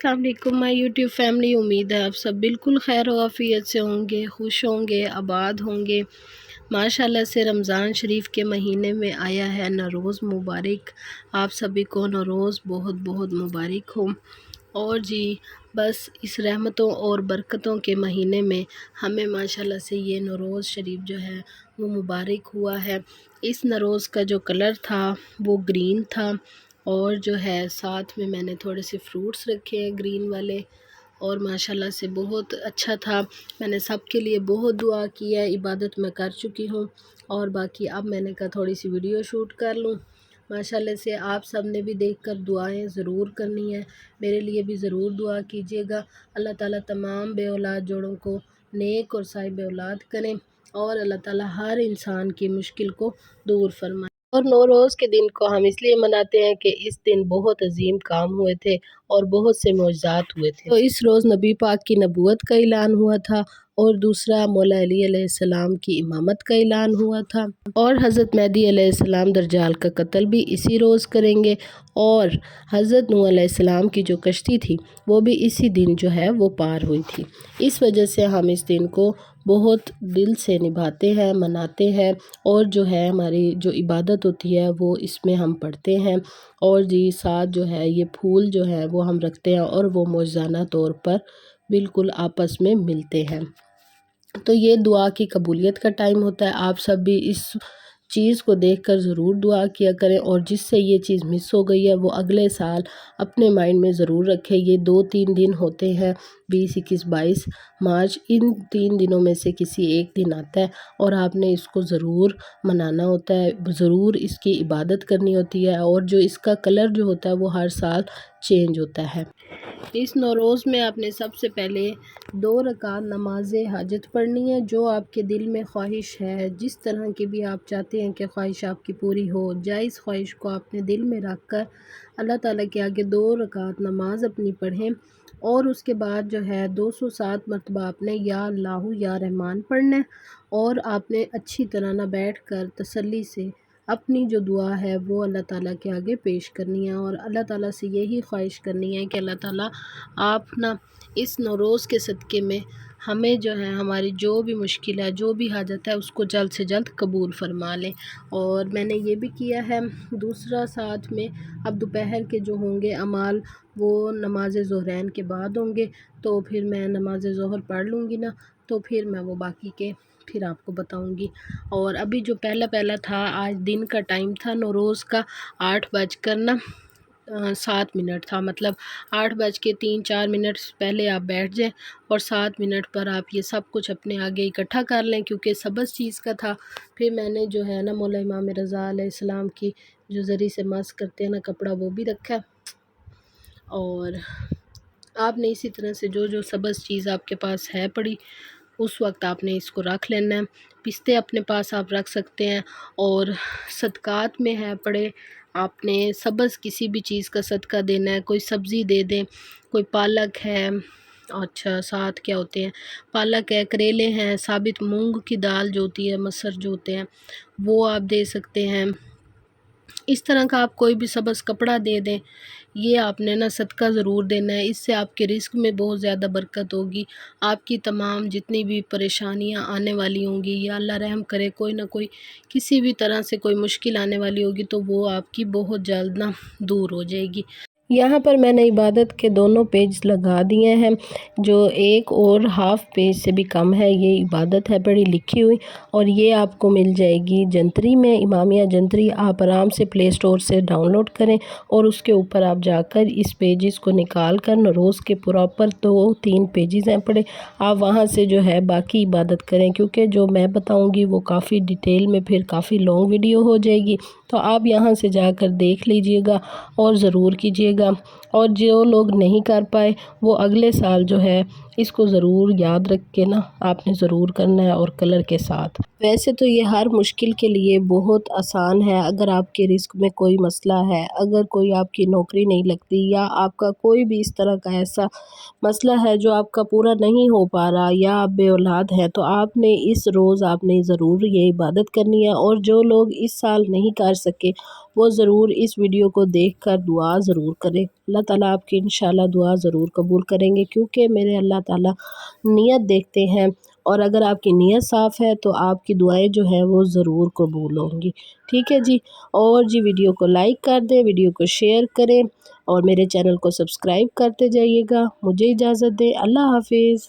अस्सलाम वालेकुम my YouTube family. उम्मीद है आप सब बिल्कुल खैर व आफियत से होंगे, खुश होंगे, आबाद होंगे। माशाल्लाह से रमज़ान शरीफ के महीने में आया है नौरोज़ मुबारक। आप सभी को नौरोज़ बहुत बहुत मुबारक हो। और जी बस इस रहमतों और बरकतों के महीने में हमें माशाल्लाह से ये नौरोज़ शरीफ जो है वो मुबारक हुआ है। इस नौरोज़ का जो कलर था वो ग्रीन था, और जो है साथ में मैंने थोड़े से फ्रूट्स रखे हैं ग्रीन वाले, और माशाल्लाह से बहुत अच्छा था। मैंने सब के लिए बहुत दुआ की है, इबादत मैं कर चुकी हूँ, और बाकी अब मैंने कहा थोड़ी सी वीडियो शूट कर लूँ। माशाल्लाह से आप सब ने भी देखकर दुआएं ज़रूर करनी है, मेरे लिए भी ज़रूर दुआ कीजिएगा। अल्लाह ताला तमाम बे औलाद जोड़ों को नेक और साहिब औलाद करें, और अल्लाह ताला हर इंसान की मुश्किल को दूर फरमाए। और नौरोज़ के दिन को हम इसलिए मनाते हैं कि इस दिन बहुत अजीम काम हुए थे और बहुत से मौजज़ात हुए थे। तो इस रोज़ नबी पाक की नबूवत का ऐलान हुआ था, और दूसरा मौला अली अलैहिस्सलाम की इमामत का ऐलान हुआ था, और हज़रत मेहदी अलैहिस्सलाम दज्जाल का कत्ल भी इसी रोज़ करेंगे, और हज़रत नूह अलैहिस्सलाम की जो कश्ती थी वो भी इसी दिन जो है वो पार हुई थी। इस वजह से हम इस दिन को बहुत दिल से निभाते हैं, मनाते हैं, और जो है हमारी जो इबादत होती है वो इसमें हम पढ़ते हैं। और जी साथ जो है ये फूल जो है वो हम रखते हैं, और वो मौजज़ाना तौर पर बिल्कुल आपस में मिलते हैं। तो ये दुआ की कबूलियत का टाइम होता है। आप सब भी इस चीज़ को देखकर ज़रूर दुआ किया करें, और जिससे ये चीज़ मिस हो गई है वो अगले साल अपने माइंड में ज़रूर रखें। ये 2-3 दिन होते हैं, 20, 21, 22 मार्च, इन 3 दिनों में से किसी एक दिन आता है, और आपने इसको ज़रूर मनाना होता है, ज़रूर इसकी इबादत करनी होती है। और जो इसका कलर जो होता है वो हर साल चेंज होता है। इस नौरोज़ में आपने सबसे पहले 2 रकात नमाज हाजत पढ़नी है। जो आपके दिल में ख्वाहिश है, जिस तरह की भी आप चाहते हैं कि ख्वाहिश आपकी पूरी हो, जायज़ ख्वाहिश को आपने दिल में रख कर अल्लाह ताला के आगे 2 रकात नमाज अपनी पढ़ें, और उसके बाद जो है 207 मरतबा आपने या अल्लाहु या रहमान पढ़ना है, और आपने अच्छी तरह ना बैठ कर तसल्ली से अपनी जो दुआ है वो अल्लाह ताला के आगे पेश करनी है, और अल्लाह ताला से यही ख्वाहिश करनी है कि अल्लाह ताला आप ना इस नौरोज़ के सदक़े में हमें जो है हमारी जो भी मुश्किल है, जो भी हाजत है, उसको जल्द से जल्द कबूल फरमा लें। और मैंने ये भी किया है। दूसरा साथ में अब दोपहर के जो होंगे अमाल वो नमाज ज़ोहरैन के बाद होंगे, तो फिर मैं नमाज ज़ोहर पढ़ लूँगी ना, तो फिर मैं वो बाकी के फिर आपको बताऊंगी। और अभी जो पहला पहला था, आज दिन का टाइम था नौरोज़ का, 8 बजकर 7 मिनट था, मतलब 8 बज के 3-4 मिनट पहले आप बैठ जाएं, और 7 मिनट पर आप ये सब कुछ अपने आगे इकट्ठा कर लें, क्योंकि सबस चीज़ का था। फिर मैंने जो है ना मौला इमाम रज़ा अलैहिस्सलाम की जो ज़री से मस करते हैं ना कपड़ा, वो भी रखा है। और आपने इसी तरह से जो जो सबस चीज़ आपके पास है पड़ी, उस वक्त आपने इसको रख लेना है। पिस्ते अपने पास आप रख सकते हैं, और सदक़ात में है पड़े, आपने सबस किसी भी चीज़ का सदका देना है। कोई सब्ज़ी दे दें, कोई पालक है, अच्छा साथ क्या होते हैं, पालक है, करेले हैं, साबित मूंग की दाल जो होती है, मसर जो होते हैं, वो आप दे सकते हैं। इस तरह का आप कोई भी सबस कपड़ा दे दें, ये आपने ना सदका ज़रूर देना है। इससे आपके रिस्क में बहुत ज़्यादा बरकत होगी। आपकी तमाम जितनी भी परेशानियां आने वाली होंगी, या अल्लाह रहम करे कोई ना कोई किसी भी तरह से कोई मुश्किल आने वाली होगी, तो वो आपकी बहुत जल्द ना दूर हो जाएगी। यहाँ पर मैंने इबादत के दोनों पेज लगा दिए हैं, जो 1 और हाफ़ पेज से भी कम है, ये इबादत है पढ़ी लिखी हुई, और ये आपको मिल जाएगी जंतरी में, इमामिया जंतरी। आप आराम से प्ले स्टोर से डाउनलोड करें, और उसके ऊपर आप जाकर इस पेजेस को निकाल कर नौरोज़ के प्रॉपर 2-3 पेजेस हैं पढ़े, आप वहाँ से जो है बाकी इबादत करें, क्योंकि जो मैं बताऊँगी वो काफ़ी डिटेल में फिर काफ़ी लॉन्ग वीडियो हो जाएगी। तो आप यहाँ से जाकर देख लीजिएगा और ज़रूर कीजिएगा। और जो लोग नहीं कर पाए वो अगले साल जो है इसको ज़रूर याद रख के ना आपने ज़रूर करना है, और कलर के साथ। वैसे तो ये हर मुश्किल के लिए बहुत आसान है। अगर आपके रिस्क में कोई मसला है, अगर कोई आपकी नौकरी नहीं लगती, या आपका कोई भी इस तरह का ऐसा मसला है जो आपका पूरा नहीं हो पा रहा, या आप बे औलाद हैं, तो आपने इस रोज़ आपने ज़रूर ये इबादत करनी है। और जो लोग इस साल नहीं कर सके وہ ضرور اس ویڈیو کو دیکھ کر دعا ضرور کریں۔ اللہ تعالیٰ آپ کی انشاءاللہ دعا ضرور قبول کریں گے، کیونکہ میرے اللہ تعالیٰ نیت دیکھتے ہیں، اور اگر آپ کی نیت صاف ہے تو آپ کی دعائیں جو ہیں وہ ضرور قبول ہوں گی۔ ٹھیک ہے جی، اور جی ویڈیو کو لائک کر دیں، ویڈیو کو شیئر کریں، اور میرے چینل کو سبسکرائب کرتے جائیے گا۔ مجھے اجازت دیں، اللہ حافظ۔